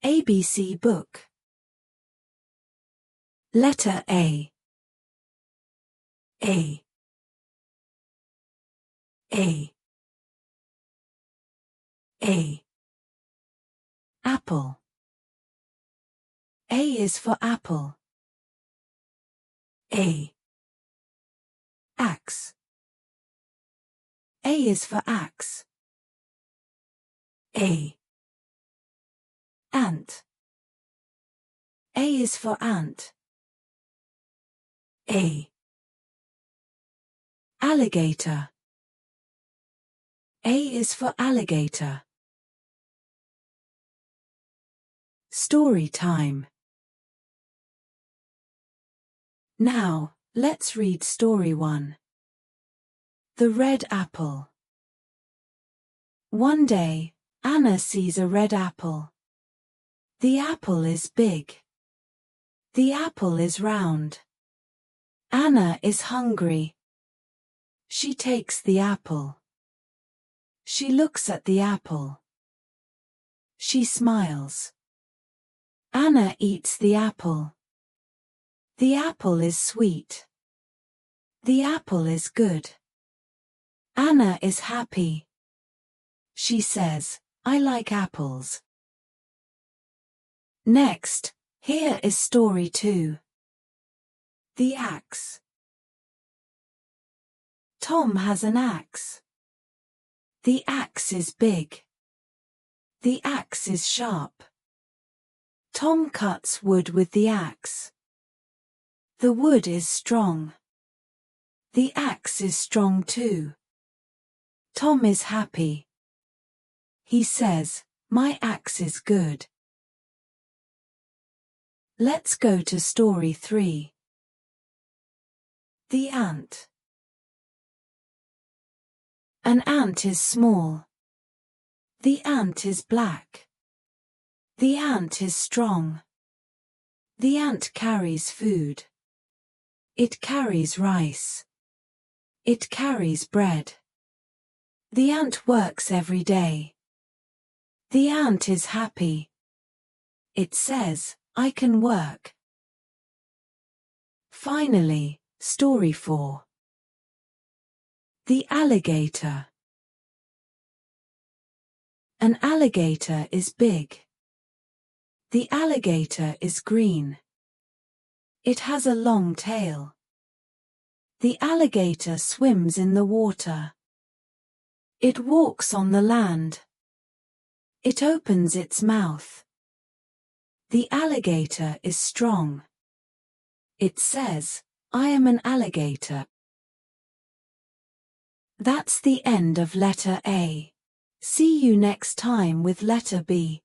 ABC book. Letter A. A. A. A. Apple. A is for apple. A. Axe. A is for axe. A. Ant. A is for ant. A. Alligator. A is for alligator. Story time. Now, let's read story 1. The red apple. One day, Anna sees a red apple. The apple is big. The apple is round. Anna is hungry. She takes the apple. She looks at the apple. She smiles. Anna eats the apple. The apple is sweet. The apple is good. Anna is happy. She says, "I like apples." Next, here is story 2. The axe. Tom has an axe. The axe is big. The axe is sharp. Tom cuts wood with the axe. The wood is strong. The axe is strong too. Tom is happy. He says, "My axe is good." Let's go to story 3. The ant. An ant is small. The ant is black. The ant is strong. The ant carries food. It carries rice. It carries bread. The ant works every day. The ant is happy. It says, "I can work." Finally, story 4. The alligator. An alligator is big. The alligator is green. It has a long tail. The alligator swims in the water. It walks on the land. It opens its mouth. The alligator is strong. It says, "I am an alligator." That's the end of letter A. See you next time with letter B.